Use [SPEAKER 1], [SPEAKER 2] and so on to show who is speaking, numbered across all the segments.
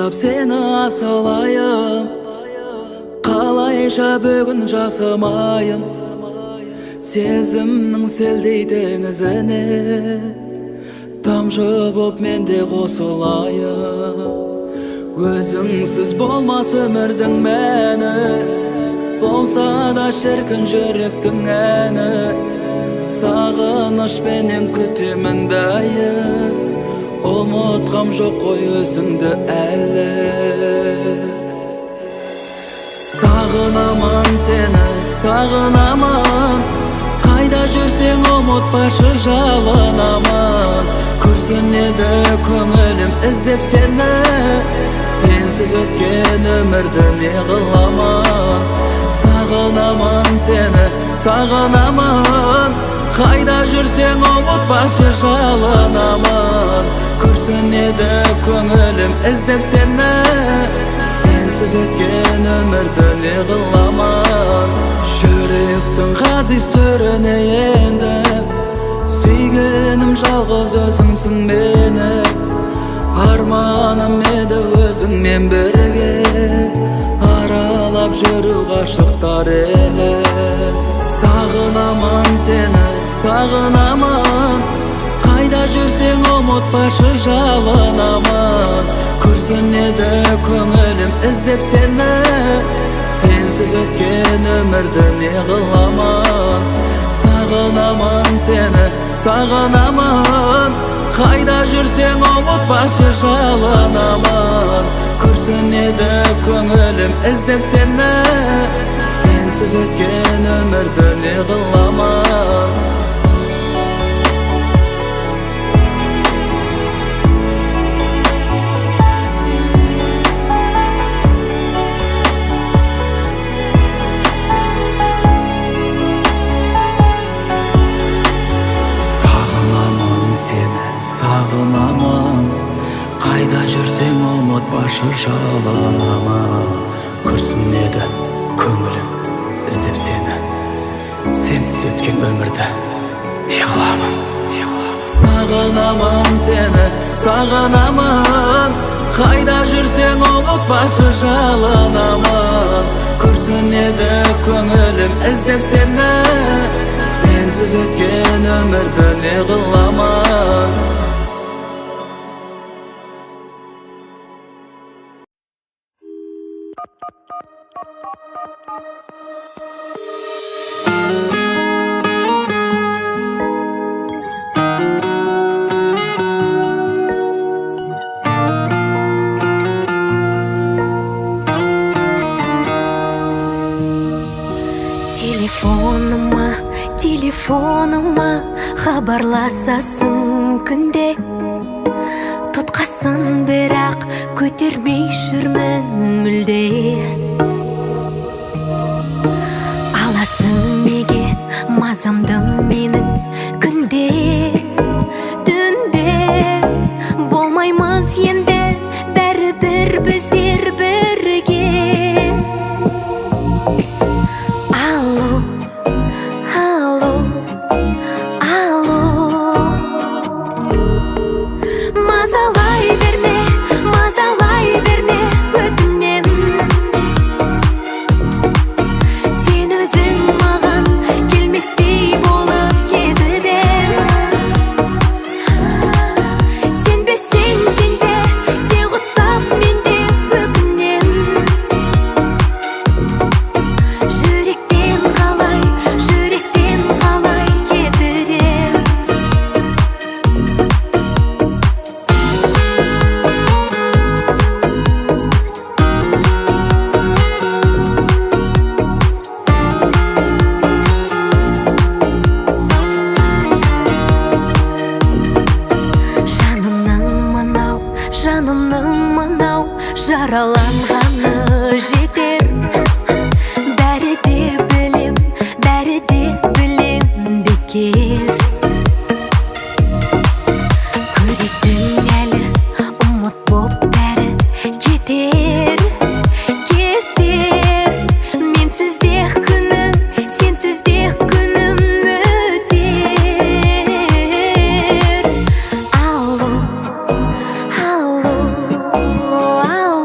[SPEAKER 1] Ойлап сені асылайым, қалайша бүгін жасымайын. Сезімнің селдейді ізіне тамшы боп менде қосылайын. Өзіңсіз болмас өмірдің мәні, болса да шіркін жүректің әні. Сағынышпенен күтемін дайым, ұмытқам жоқ қой өзіңді әлі. Сағынамын сені, сағынамын, қайда жүрсең ұмытпашы жалынамын. Күрсінеді көңілім іздеп сені, сенсіз өткен өмірді не қыламын. Сағынамын сені, сағынамын, қайда жүрсең ұмытпашы жалынамын. Күрсінеді көңілім іздеп сені, сенсіз өткен өмірді не қыламын. Жүректің ғазиз түріне енді, сүйгенім жалғыз өзіңсің мені. Арманым еді өзіңмен бірге, аралап жүру ғашықтар елі. Сағынамын сені, сағынамын, қайда жүрсең ұмытпашы жалынамын. Күрсінеді көңілім іздеп сені, сенсіз өткен өмірді не қыламын. Сағынамын сені, сағынамын, қайда жүрсең ұмытпашы жалынамын. Күрсінеді көңілім іздеп сені, сенсіз өткен өмірді не қыламын. Сағынамын, қайда жүрсең ұмытпашы жалынамын. Күрсінеді көңілім іздеп сені, сенсіз өткен өмірді не қыламын. Сағынамын сені, сағынамын, қайда жүрсең ұмытпашы жалынамын. Күрсінеді көңілім іздеп сені, сенсіз өткен өмірді не қыламын.
[SPEAKER 2] Телефоныма хабарласасың күнде, тұтқасын бірақ көтермей жүрмін мүлде. Аласың неге мазамды менің күнде, түнде болмаймыз енді бәрібір біздер бірге. Жараланғаны жетер, бәрі де білем бекер. Көресің әлі ұмыт боп бәрі кетер. Менсіз де күнім, сенсіз де күнім өтер. Алло, алло, алло.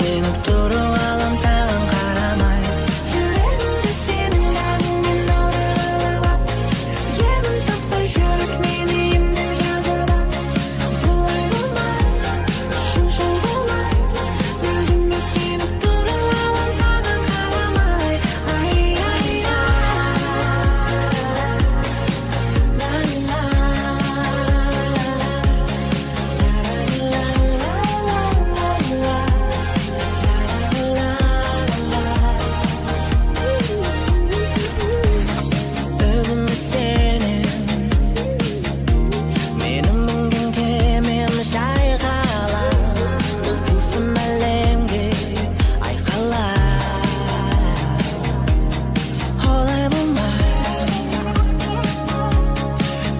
[SPEAKER 3] сеніп тұрып алам саған қарамай.
[SPEAKER 2] Жүрегімді сенің әніңмен аударып ап, емін таппай жүрек мені емдеп жазып ап. Бұлай болмай, шыншыл болмай, өзіме сеніп тұрып алам саған қарамай. Ай, ай, ай.
[SPEAKER 3] Өзіме сенем, менің мінген кемем шайқала, бұл тылсым әлемге айқала. Олай болмай,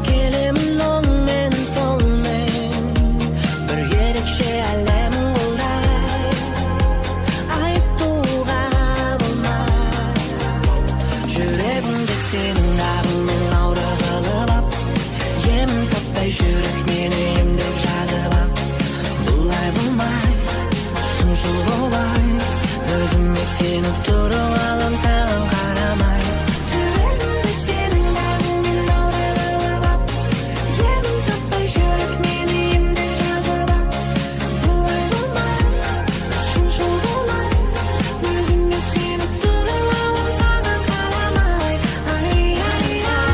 [SPEAKER 3] келемін оңмен солмен, бір ерекше әлемің олай. Айтуға болмай, жүрегімді сенің ағыңмен аура қылып ап, емін таппай жүрек мені емдеп жазып ап. Бұлай болмай, сыншыл болай, өзіме сеніп тұрып алам саған қарамай.
[SPEAKER 2] Жүрегімді сенің әніңмен аударып ап, емін таппай жүрек мені емдеп жазып ап. Бұлай болмай, шыншыл болмай, өзіме сеніп тұрып алам саған қарамай. Ай, ай, ай.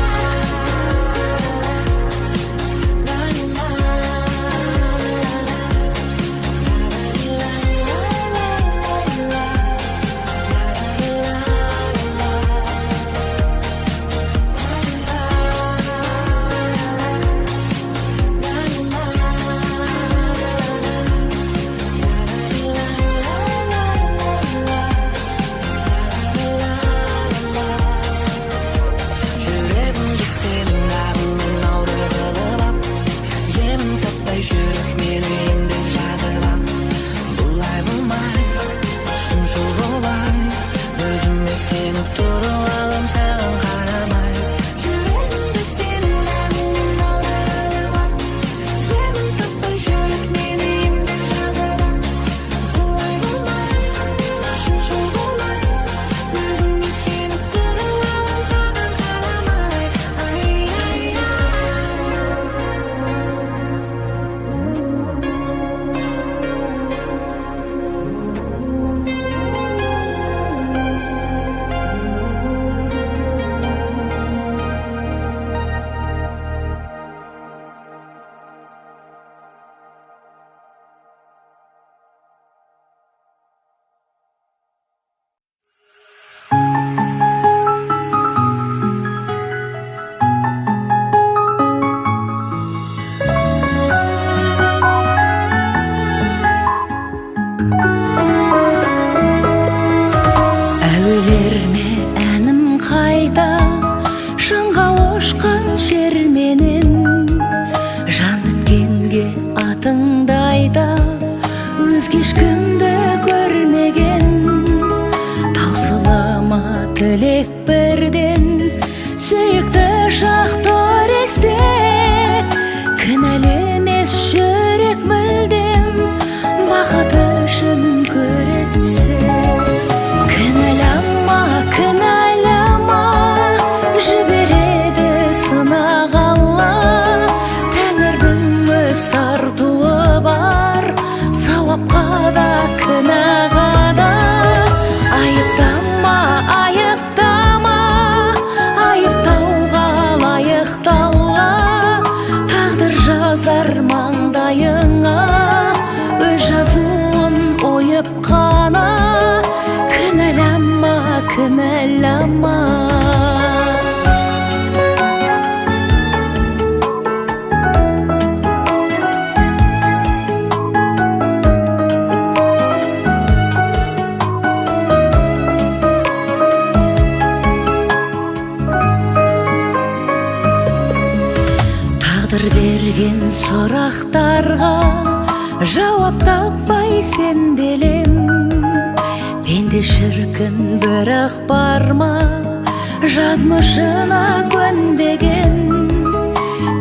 [SPEAKER 3] Жүрегімді сенің ағыңмен аура қылып ап, емін таппай жүрек мені емдеп жазып ап. Бұлай болмай, сыншыл болай, өзіме сеніп тұрып алам саған қарамай.
[SPEAKER 2] Жүрегімді сенің әніңмен аударып ап, емін таппай жүрек мені емдеп жазып ап. Бұлай болмай, шыншыл болмай, өзіме сеніп тұрып алам саған қарамай. Ай, ай, ай. Әуелерме әнім қайда, шыңға ұшқан жер менен. Жан біткенге атыңдайда, өзге ешкімді көрмеген. Таусылама тілек бірден, сүйікті шақ торесте. Кінәлі емес жүрек мүлдем, бақыт үшін күрессе. Кінәлама, кінәлама, жібереді сынақ Алла. Тәңірдің өз тартуы бар, сауапқа да күнәға да. Айыптама, айыптама, айыптауға лайықталла. Тағдыр жазар маңдайыңа, өз жазуын ойып қана. Кінәлама, кінәлама. Тағдыр берген сұрақтарға жауап таппай сенделем. Пенде шіркін бірақ бар ма, жазмышына көнбеген.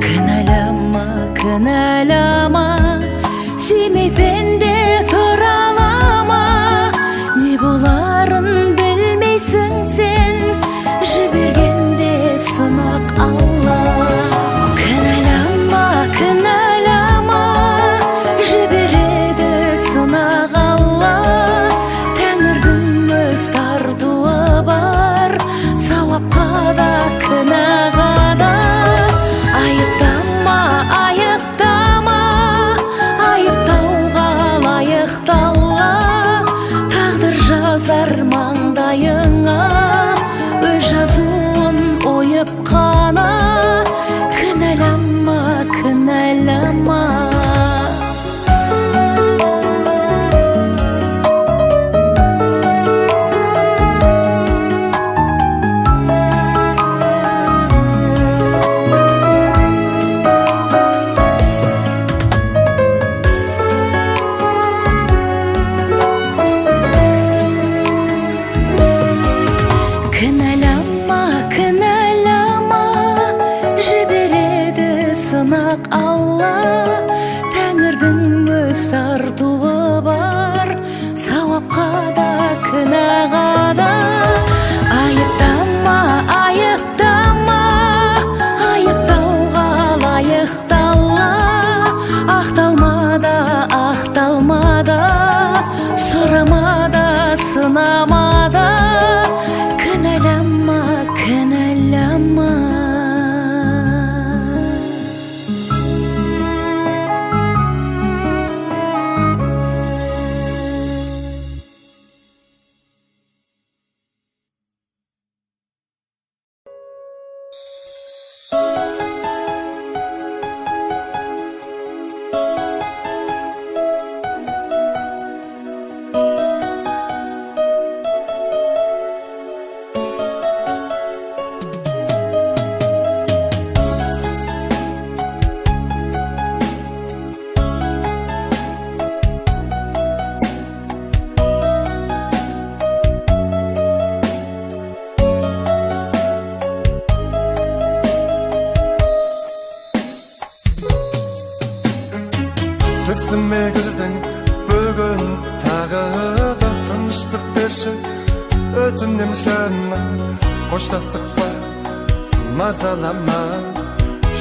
[SPEAKER 2] Кінәлама, кінәлама, сүймей пенде тұра ала ма? тартуы бар, сауапқа да күнәға да. Айыптама, айыптама, айыптауға лайықтала. Ақталма да, сұрама да, сынама да. Кінәлама, кінәлама.
[SPEAKER 4] Түсіме кірдің бүгін тағы да тыныштық берші өтінем жаным қоштастық па мазалама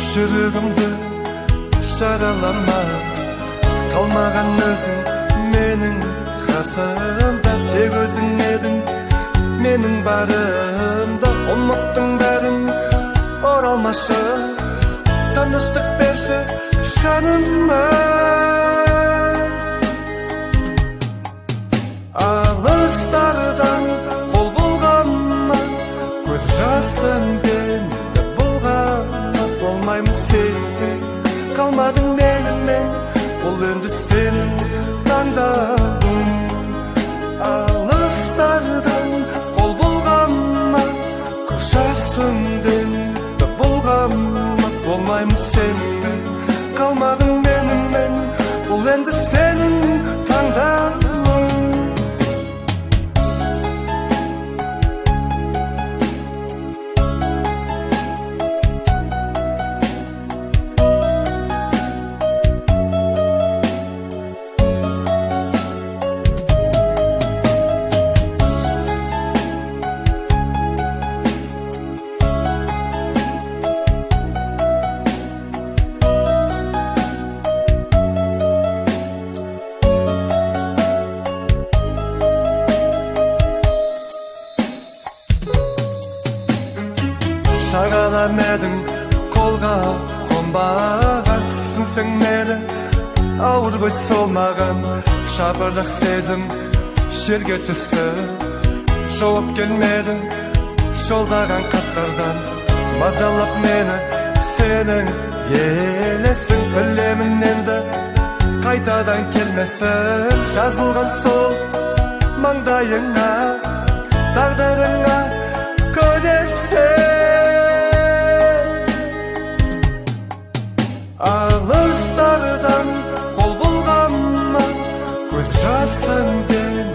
[SPEAKER 4] жүрегімді жаралама қалмаған өзің менің қасымда тек өзің едің менің барымда ұмыттың бәрін оралмашы тыныштық берші жаныма алыстардан қол бұлғанма көз жасыммен бұлғанма болмаймын сенде қалмадың менімен бұл енді сенің таңдауың алыстардан қол бұлғанма көз жасыммен бұлғанма болмаймын сенде қалмадың менімен бұл енді сенің таңдауың шағаламедың қолға қонбаған түсінсең мені ауыр ғой сол маған жапырақ сезім жерге түсіп жауап келмеді жолдаған хаттардан мазалап мені сенің елесің білемін енді қайтадан келмесін жазылған сол маңдайыңа тағдырыңа көнесің алыстардан қол бұлғанма көз жасыммен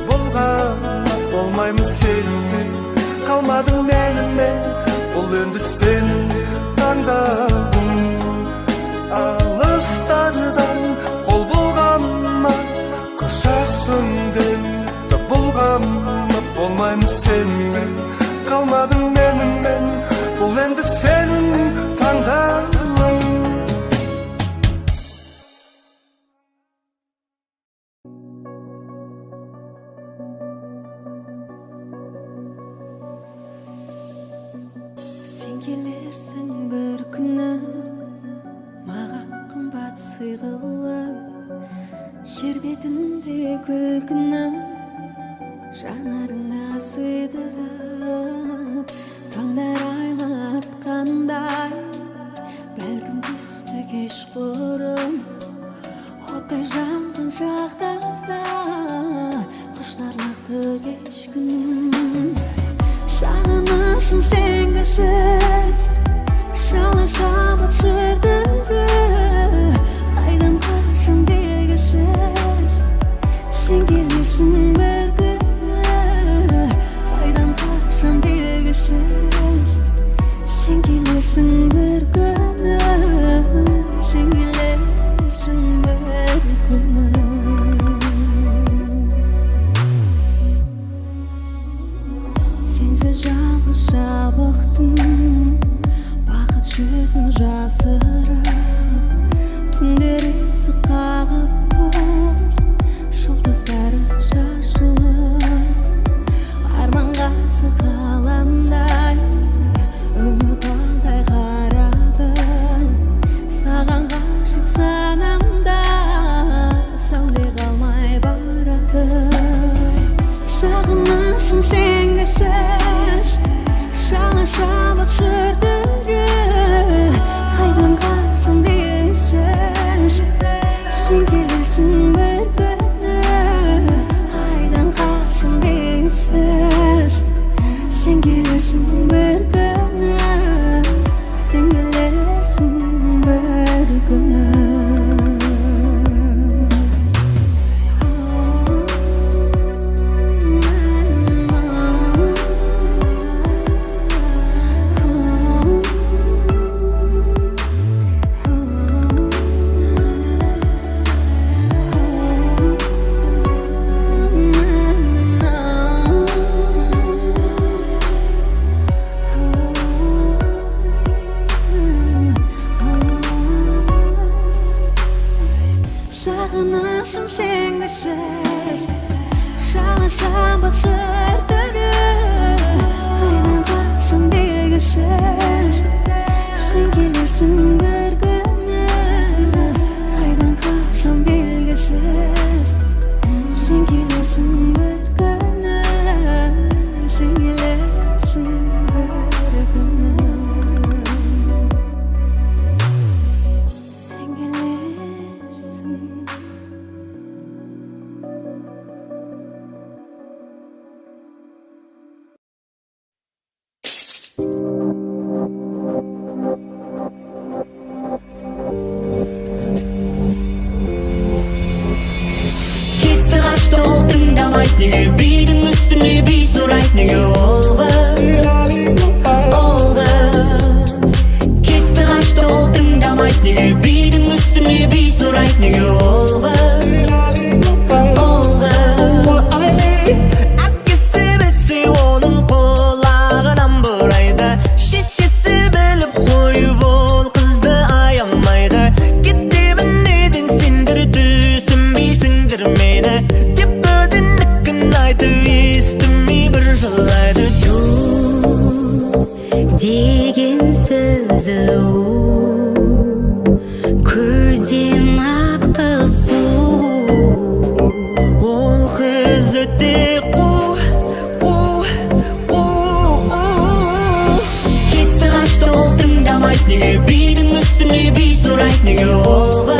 [SPEAKER 4] бұлғанма болмаймын сенде қалмадың менімен бұл енді сенің таңдауың алыстардан қол бұлғанма көз жасыммен бұлғанма болмаймын сенде қалмадың менімен бұл енді сенің таңдауың
[SPEAKER 2] Сен келерсің бір күні маған қымбат сый қылып жер бетінде күлкіні жанарыңа сыйдырып таңдар айлар қандай бәлкім түсті кешқұрым оттай жанған шақтарда құштарлықты кеш күнім сағынышым сенгісіз шала шабыт шырдыры қайдан қашам белгісіз сен келерсің бір күні қайдан қашам белгісіз сен келерсің бір күні сен келерсің бір күні Başım sengisiz Şalaşan batırdığı Aynen başım bilgisiz Sen gelirsin bir günü Aynen başım bilgisiz Sen gelirsin bir günü Sen gelirsin bir günü Sen gelirsin
[SPEAKER 3] Gitti kaçtı o tındamayt nege Biydin üstüne bir sorayt nege Oldu Gitti kaçtı o tındamayt nege Biydin üstüne bir sorayt nege Oldu Akkesi bilse onun kulağынан buraydı Şişesi bilip koyup ol kızdı ayamaydı Gitti ben nedin sindirdi sindirmeydi Dip özünlükün aydı istimi bir жылайды
[SPEAKER 2] деген сөзі көзден ақты су
[SPEAKER 3] Ол қыз өте Кетті қашты ол тыңдамайт неге Бидің үстіне би сұрайт неге Олды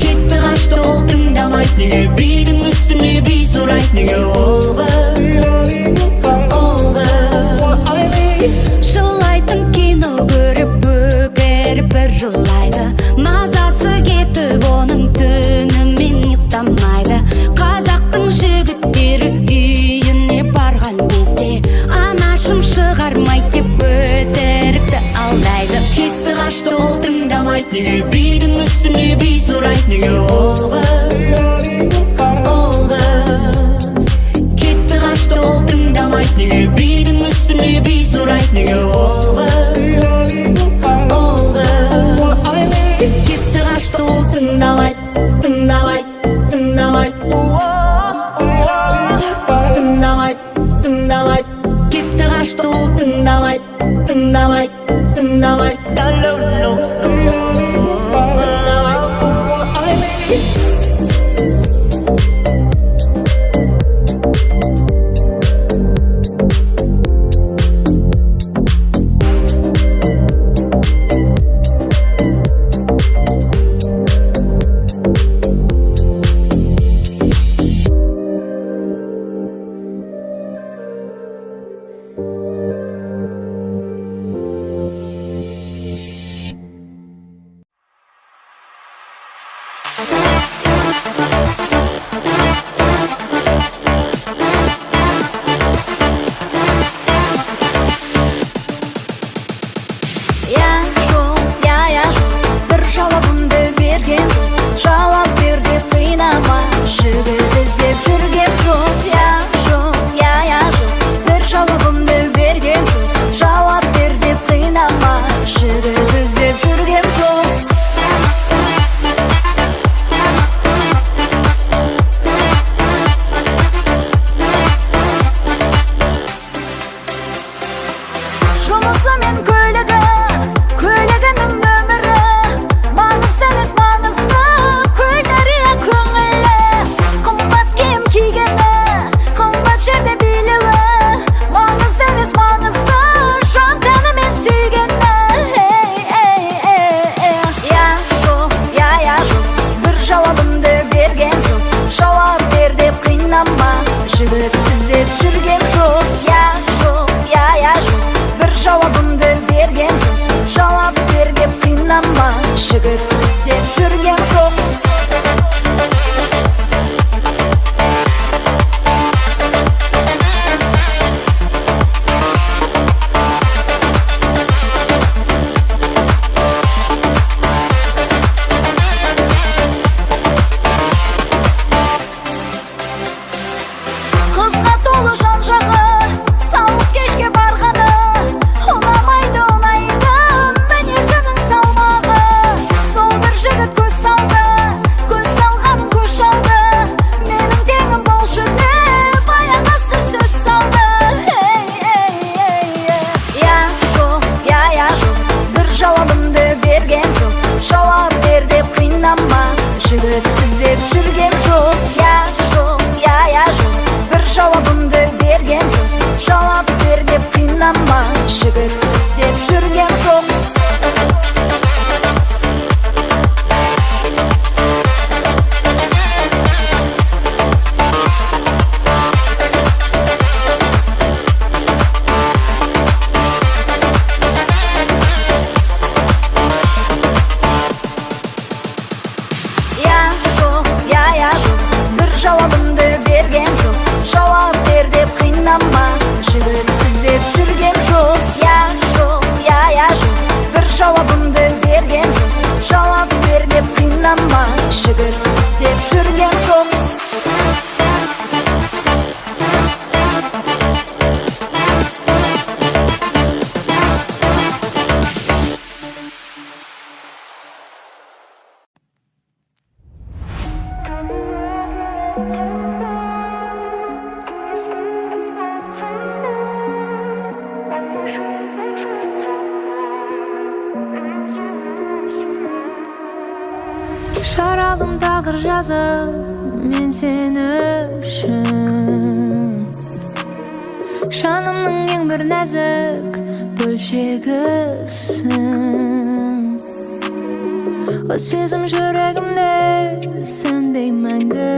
[SPEAKER 3] Кетті қашты ол тыңдамайт неге Бидің үстіне би сұрайт неге
[SPEAKER 2] Жылайтын кино көріп бөгеріп бір жылайды Мазасы кетіп оның түнімен ұйықтамайды Қазақтың жігіттері үйіне барған кезде Анашым шығармай деп өтірікті алдайды
[SPEAKER 3] Кетті қашты ол тыңдамайт неге Бидің үстіне би сұрайт неге Олды Кетті қашты ол тыңдамайт неге Бидің үстіне би сұрайт неге Олды Кетті қашты ол тыңдамайт Тыңдамайт Кетті қашты ол тыңдамайт
[SPEAKER 2] жігіт іздеп жүргем жоқ. Қызға толы жан-жағы, сауық кешке барғаны, ұнамайды ұнайды мінезінің салмағы. Сол Bugün istep жүргем жоқ. Жаралым тағдыр жазып, мен сен үшін жанымның ең бір нәзік бөлшегісің. О сезім жүрегімде сөнбей мәңгі.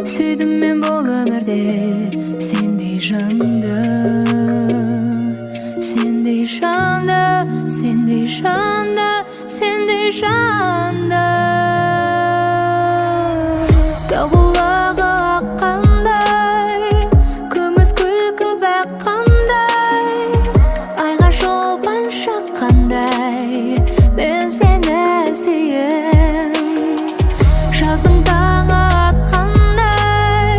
[SPEAKER 2] Сүйдім мен бұл өмірде сендей жанды, сендей жанды, сендей жанды, сендей жанды. Табылағы аққандай, күміс күлкің баққандай, айға шолпан шаққандай, мен сені сүйем. Жаздың таңы атқандай,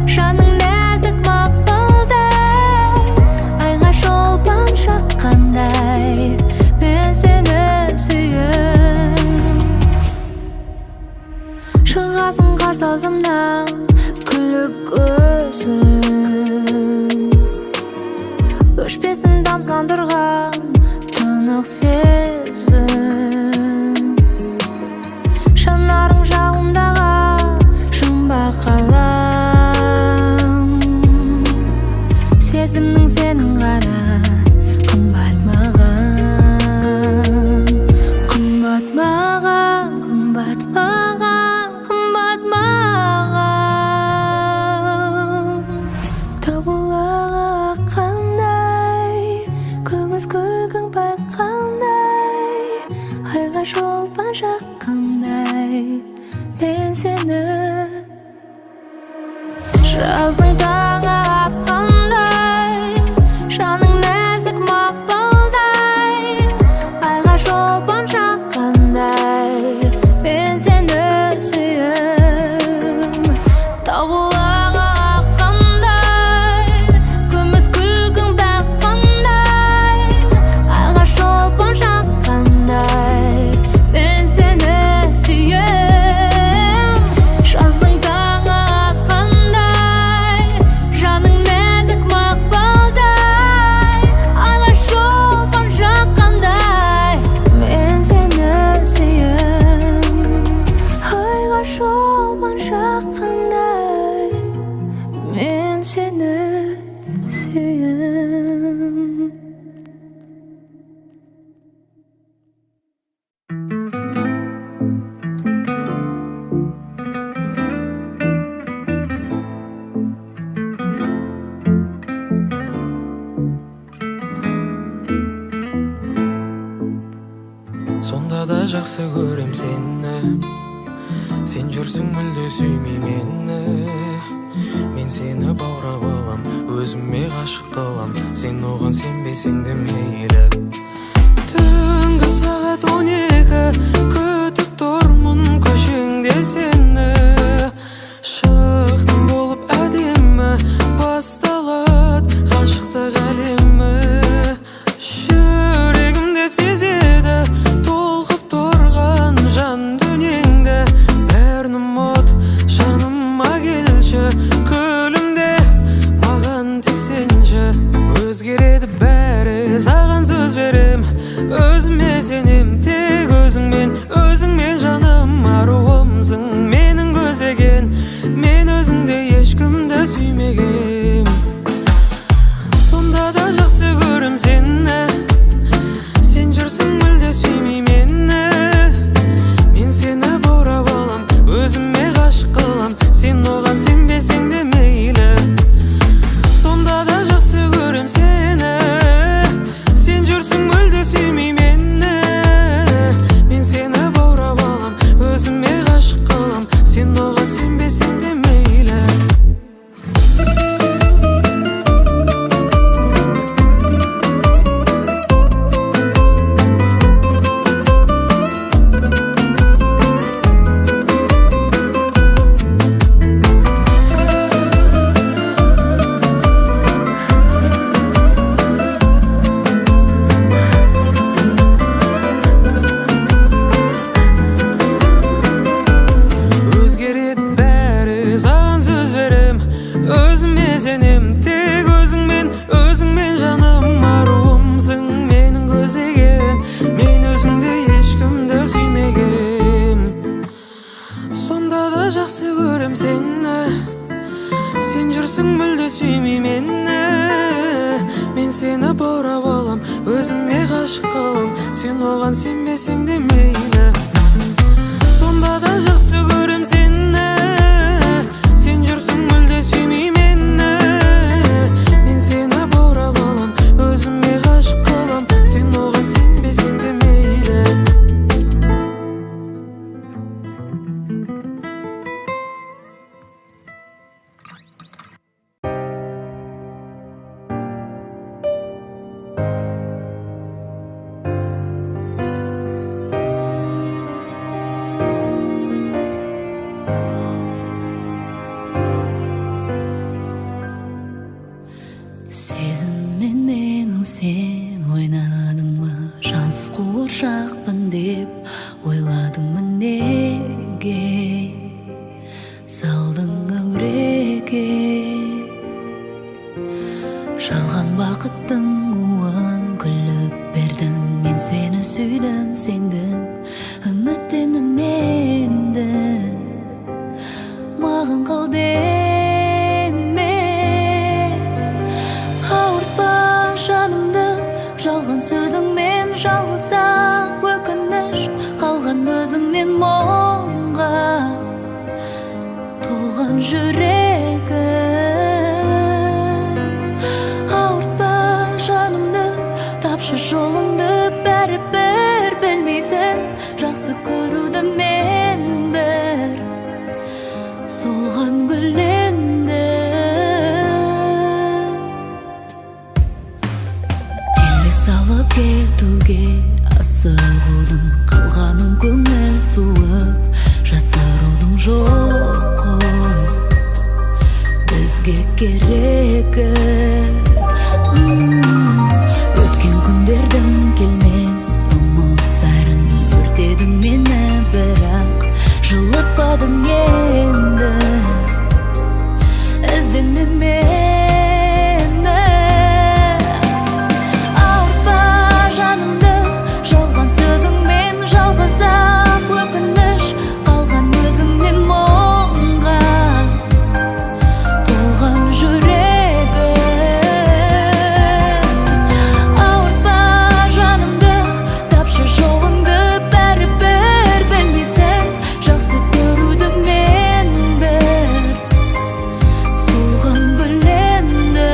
[SPEAKER 2] жаның нәзік мақпалдай, айға шолпан шаққандай, мен сені сүйем. Шығасың қарсы алдымнан күліп көзің, өшпесін тамсандырған тұнық сезім. Жанарың жалындаған жұмбақ қалам, сезімнің сенің ғана қымбат маған, қымбат маған, қымбат маған, қымбат маған. Табылағы аққандай, күміс күлкің баққандай, айға шолпан шаққандай, мен сені. Жаздың таңы атқандай, жаның нәзік мақпалдай, айға шолпан шаққандай, мен сені сүйем. Табылағы аққандай, күміс күлкің баққандай, айға шолпан шаққандай, мен сені сүйем. Жаздың таңы атқандай, жаның нәзік мақпалдай, айға шолпан шаққандай, мен сені сүйем. Айға шолпан шаққандай, мен сені сүйем.
[SPEAKER 1] Сонда да жақсы көрем сені, сен жүрсің мүлде сүймей мені. Мен сені баурап алам, өзіме ғашық қылам, сен оған сенбесең де мейлі. Түнгі сағат 12, күтіп тұрмын көшеңде сені. Шықтың болып әдемі, басталады ғашықтық әлемі. Жүрегімде сезеді толқып тұрған жан дүниеңді. Бәрін ұмыт, жаныма келші, күлімде маған тек сенші. Өзгереді бәрі, саған сөз берем, өзім Sen oğan senbesең de meyle. Sonda da жақсы көрем seni. Sen жүрсің мүлде сүймей мені. Мен сені баурап алам, өзіме ғашық қалам. Sen oğan senbesең de meyle.
[SPEAKER 5] Сезіммен менің сен ойнадың ба? Жансыз қуыршақпын деп ойладың ба неге? Салдың әуреге жалған бақыттың уын күліп бердің. Мен сені сүйдім, сендім, үміттенім енді. Маған қал деме, ауыртпа жанымды жалған сөзіңмен. Жалғыз-ақ өкініш қалған өзіңнен мұңға толған жүрегім. Ауыртпа жанымды, тапшы жолыңды, бәрібір білмейсің жақсы көруді мен бір солған гүлленді. Келе салып кетуге асығудың, қалғаның көңіл суып жасырудың жоқ қой бізге керегі. Өткен күндердің келмес ұмыт бәрін, өртедің мені бірақ жылытпадың енді. Іздеме мені, ауыртпа жанымды жалған сөзіңмен. Жалғыз-ақ өкініш қалған өзіңнен мұңға толған жүрегім. Ауыртпа жанымды, тапшы жолыңды, бәрібір білмейсің жақсы көруді мен бір солған гүлленді.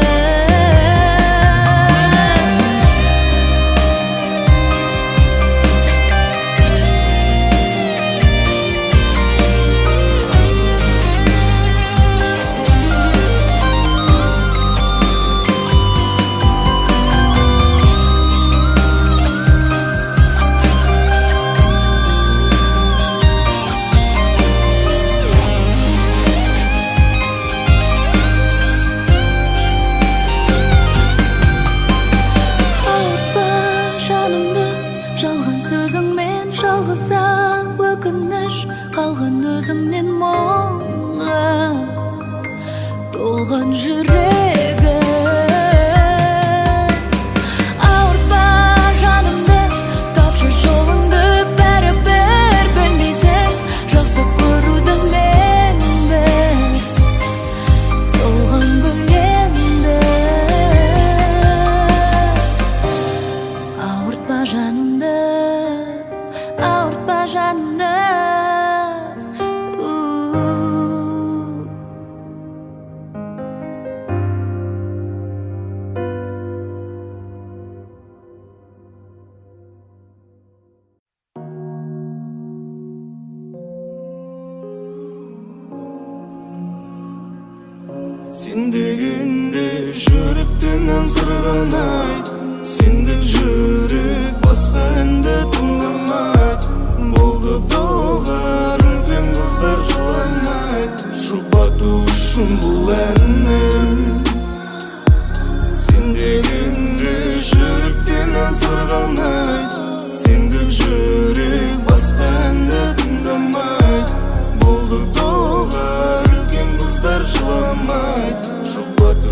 [SPEAKER 5] Ауыртпа жанымды жалған сөзіңмен. Жалғыз-ақ өкініш қалған өзіңнен мұңға толған жүрегім. Ауыртпа жанымды, тапшы жолыңды, бәрібір білмейсің жақсы көруді мен бір солған гүлленді. Ауыртпа жанымды, ауыртпа жанымды.
[SPEAKER 1] Sen degende жүректен сырғанайды. Сендік жүрек басқа әнді тыңдамайды. Болды доғар үлкен қыздар жыламайды. Жұбату үшін бұл әнім. Sen degende жүректен сырғанайды. Сендік жүрек басқа әнді тыңдамайды. Болды доғар үлкен қыздар жыламайды. Жұбату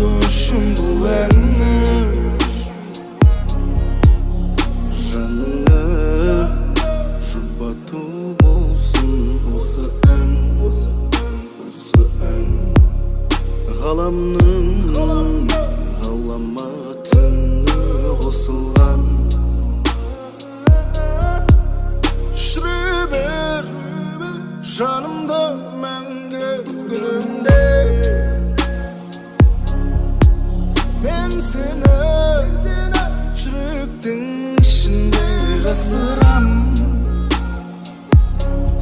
[SPEAKER 4] Жанымда мәңгі гүлімде мен сені жүректің ішінде жасырам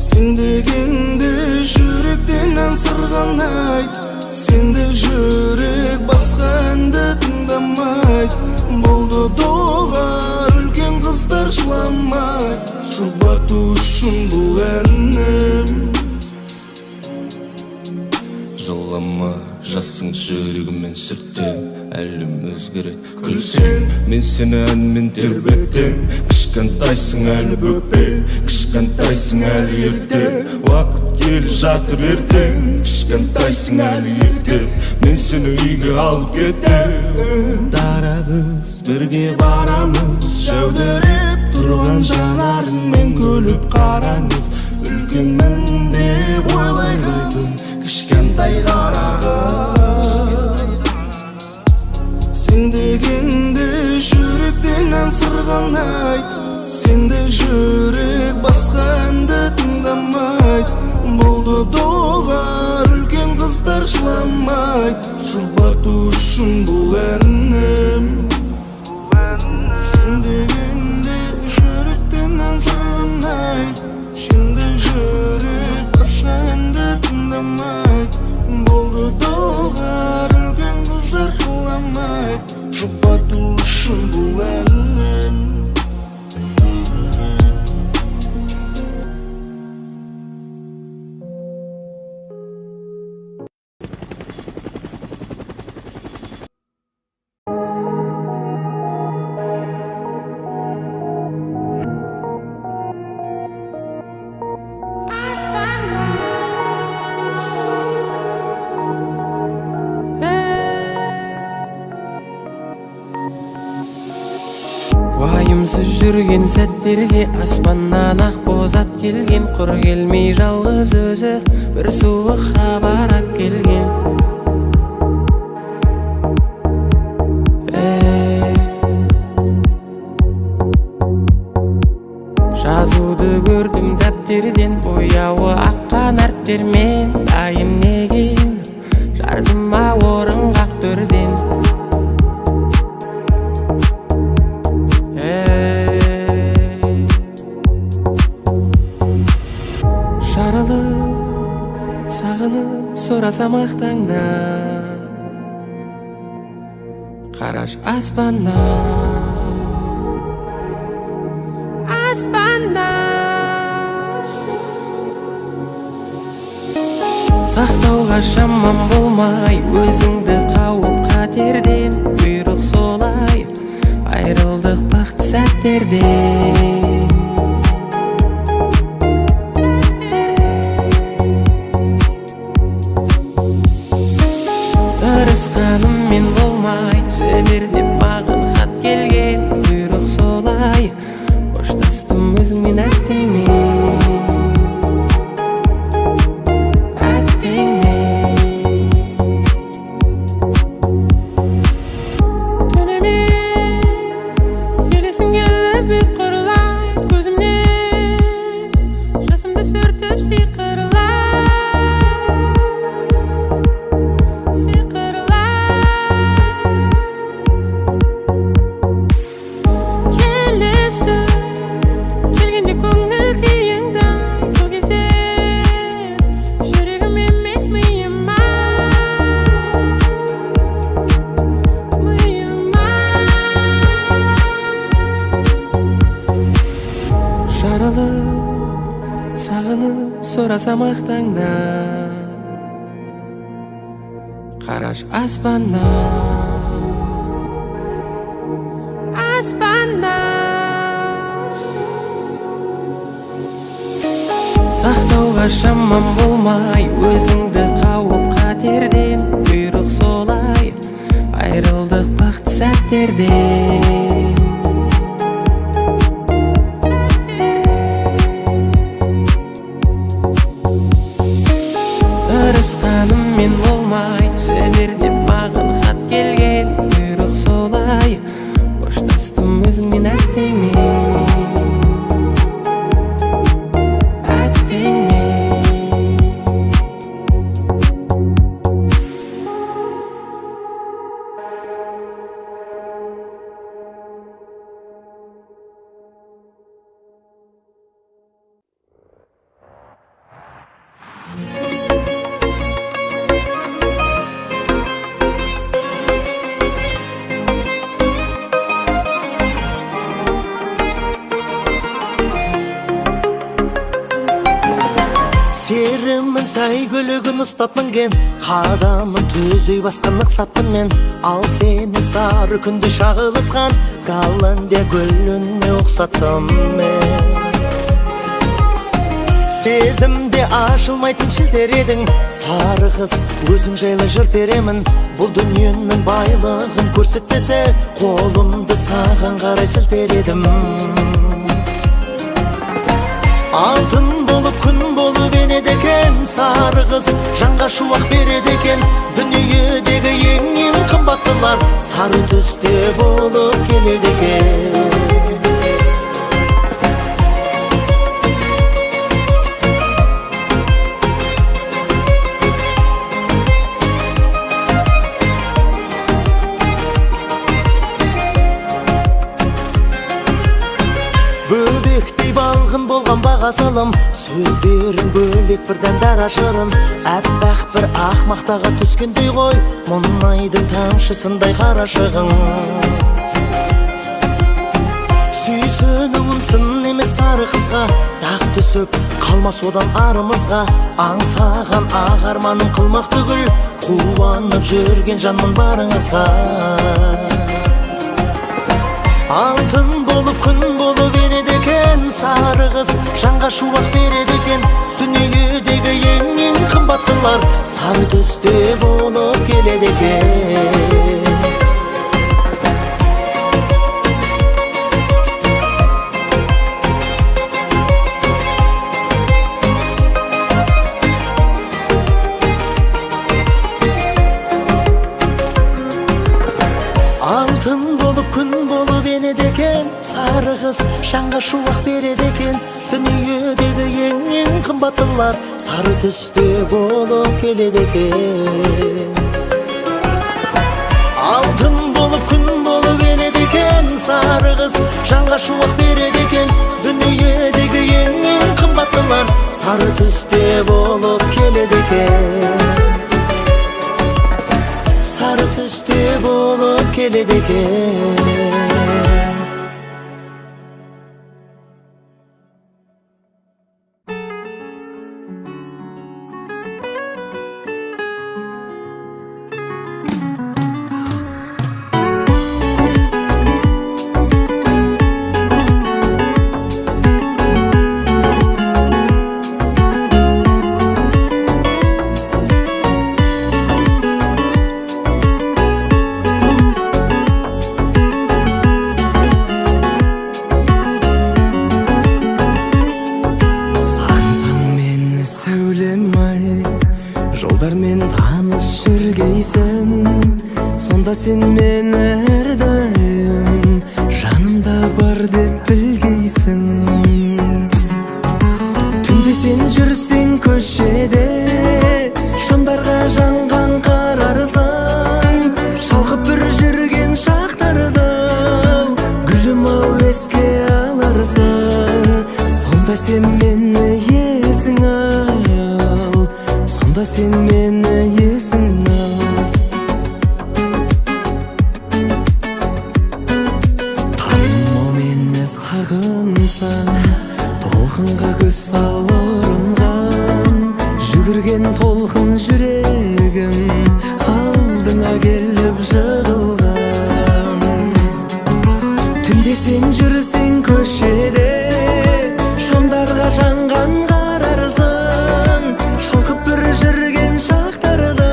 [SPEAKER 4] сен дегенде жүректен аңсырған айт сендік жүрек басқа әнді тыңдамайды болды доғар үлкен қыздар жыламай жұбату үшін бұл әнім жылама жасың жүрегімен сүртем әлем өзгерет күлсең мен сені әнмен тербетем кішкентайсың әлі бөпе кішкентайсың әлі ерте уақыт келе жатыр ертең кішкентайсың әлі ерте мен сені үйге алып кетем дарабыз бірге барамыз жәудіреп тұрған жанарыңмен күліп қараңыз үлкенмін деп ойлайтын кішкентай қарағыз сен дегенде жүректен аңсырған айт сенде жүрек басқа әнді тыңдамайды болды доғар үлкен қыздар жыламайды жұбату үшін бұл әнім сен дегенде жүректен аңсырған айт сенде жүрек басқа әнді тыңдамайды болды доғар үлкен қыздар жыламайды жұбату үшін бұл әнім
[SPEAKER 1] Вайымсыз жүрген сәттерге аспаннан ақ боз ат келген құр келмей жалғыз өзі бір суық хабар ап келген жазуды көрдім дәптерден бояуы аққан әріптермен дайын неген жардыма орын қақ төрден сағынып сұрасам ақ таңнан қараш аспаннан сақтауға шамам болмай өзіңді қауіп қатерден бұйрық солай айрылдық бақыт сәттерден тырысқаныммен болмай жібер деп маған хат келген бұйрық солай қоштастым өзіңмен әттеңмен түнімен елесің келіп үй құрылай көзімнен жасымды сүртіп сағынып сұрасам ақ таңнан қараш аспаннан сақтауға шамам болмай өзіңді қауіп қатерден бұйрық солай айрылдық бақыт сәттерден тырысқаныммен болмай жібер деп маған хат келген бұйрық солай қоштастым өзіңмен әттеңмен
[SPEAKER 6] Теримін сәйгүлігін ұстап мінген Қадамын төзей басқан нықсаппын мен Ал сені сары күнде шағылысқан Голландия гүліне ұқсаттым мен Сезімде ашылмайтын шілтер едің Сары қыз өзің жайлы жыр теремін Бұл дүниенің байлығын көрсетпесе Қолымды саған қарай сілтер едім Алтын болып күн болып енеді екен Сары қыз жанға шуақ береді екен Дүниедегі ең қымбаттылар Сары түсте болып келеді екен Бөбектей балғын болған бағасылым Сөздерің бөлек бірден дарашырын Әппақ бір ақмақтаға түскендей ғой Мұнайдың тамшысындай қарашығың Сүйсінуім сын емес сары қызға Дақ түсіп қалмас одан арымызға Аңсаған ағарманым қылмақ түгіл Қуанып жүрген жанмын барыңызға Алтын болып күн болып енеді екен Сары қыз жанға шуақ береді екен Дүниедегі ең қымбаттылар Сары түсте болып келеді екен Алтын болып күн болып енеді екен Сары қыз жанға шуақ береді екен Дүниедегі ең қымбаттылар Сары түсте болып келеді екен Алтын болып күн болып енеді екен Сары қыз жанға шуақ береді екен Дүниедегі ең қымбаттылар Сары түсте болып келеді екен Сары түсте болып келеді екен
[SPEAKER 1] Жолдармен таныс жүргейсің Сонда сен мені әрдайым Жанымда бар деп білгейсің Түнде сен жүрсең көшеде Шамдарға жанған қарарсың Шалқып бір жүрген шақтарды Гүлім-ау еске аларсың Сонда сен мені есің ал Сонда сен мені есің ал Таным-ау мені сағынсаң Толқынға көз сал ұрынған Жүгірген толқын жүрегім Алдыңа келіп жығылған Түнде сен жүрсең көшеде Шамдарға жанған қарарсың Шалқып бір жүрген шақтарды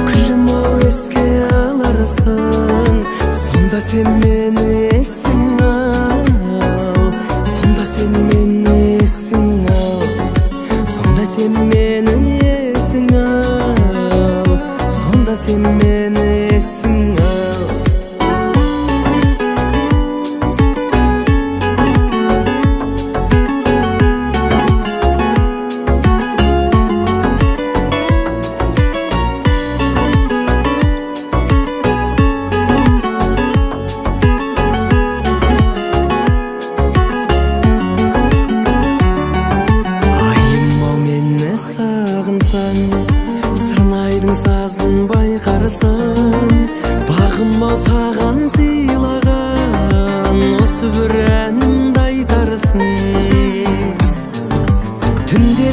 [SPEAKER 1] Күлім-ау еске аларсың Сонда сен мені есің ал Сонда сен мені есің ал Сонда сен мені есің ал Сонда сен мені есің ал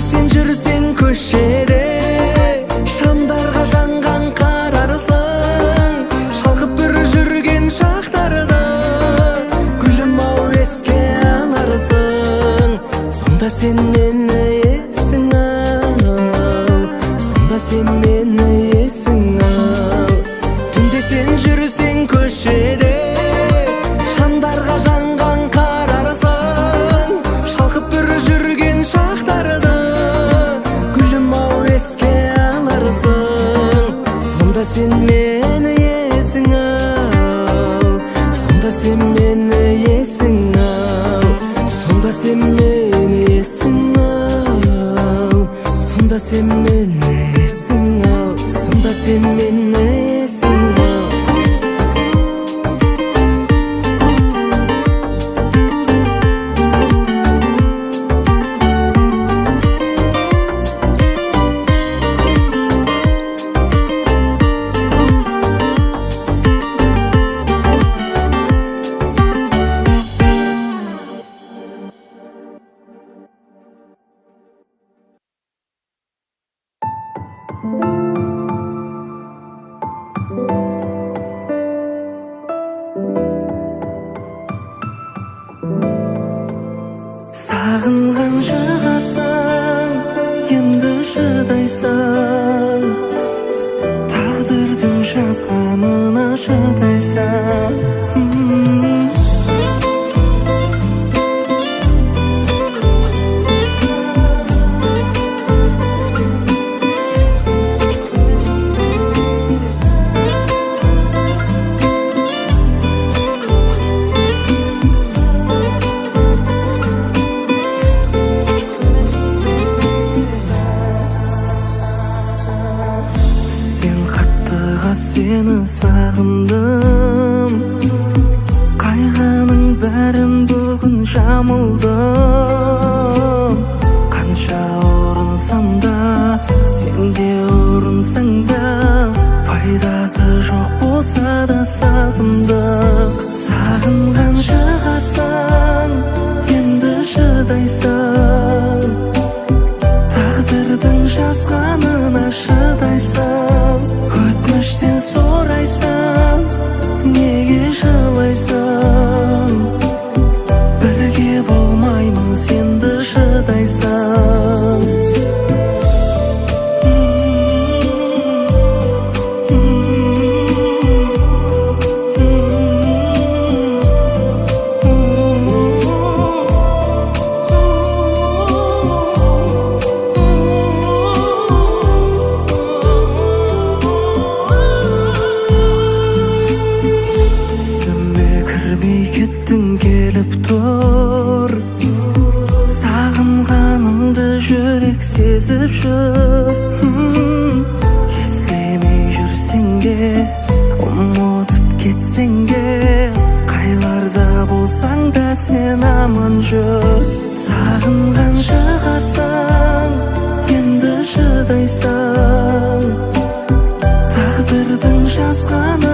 [SPEAKER 6] sen жүрсең көшеде, шамдарға жанған қарарсың, шалқып бір жүрген шақтарды гүлім ау еске аларсың. Сонда сен мені есің ал, сонда сен мені есің ал. Түнде сен жүрсең көшеде, шамдарға жанған қарарсың, шалқып бір жүрген шақтарды гүлім ау еске аларсың. Сонда сен мені есің ал, сонда сен мені есің ал, сонда сен мені есің ал, сонда сен мені есің ал, сонда сен мені есің ал. Сағынған шығарсың, енді шыдайсың, тағдырдың жазғанына шыдайсың. Сені сағындым, қайғаның бәрін бүгін жамылдым. Қанша ұрынсам да, сен де ұрынсаң да, пайдасы жоқ болса да сағындық. Сағынған шығарсың, енді шыдайсың, тағдырдың жазғанына шыдайсың. Өтініштен сұрайсың, неге жылайсың, бірге болмаймыз енді шыдайсың. Жүрек сезіп жүр, естемей жүрсең де, ұмытып кетсең де, қайларда болсаң да сен аман жүр. Сағынған шығарсың, енді шыдайсың, тағдырдың жазғаны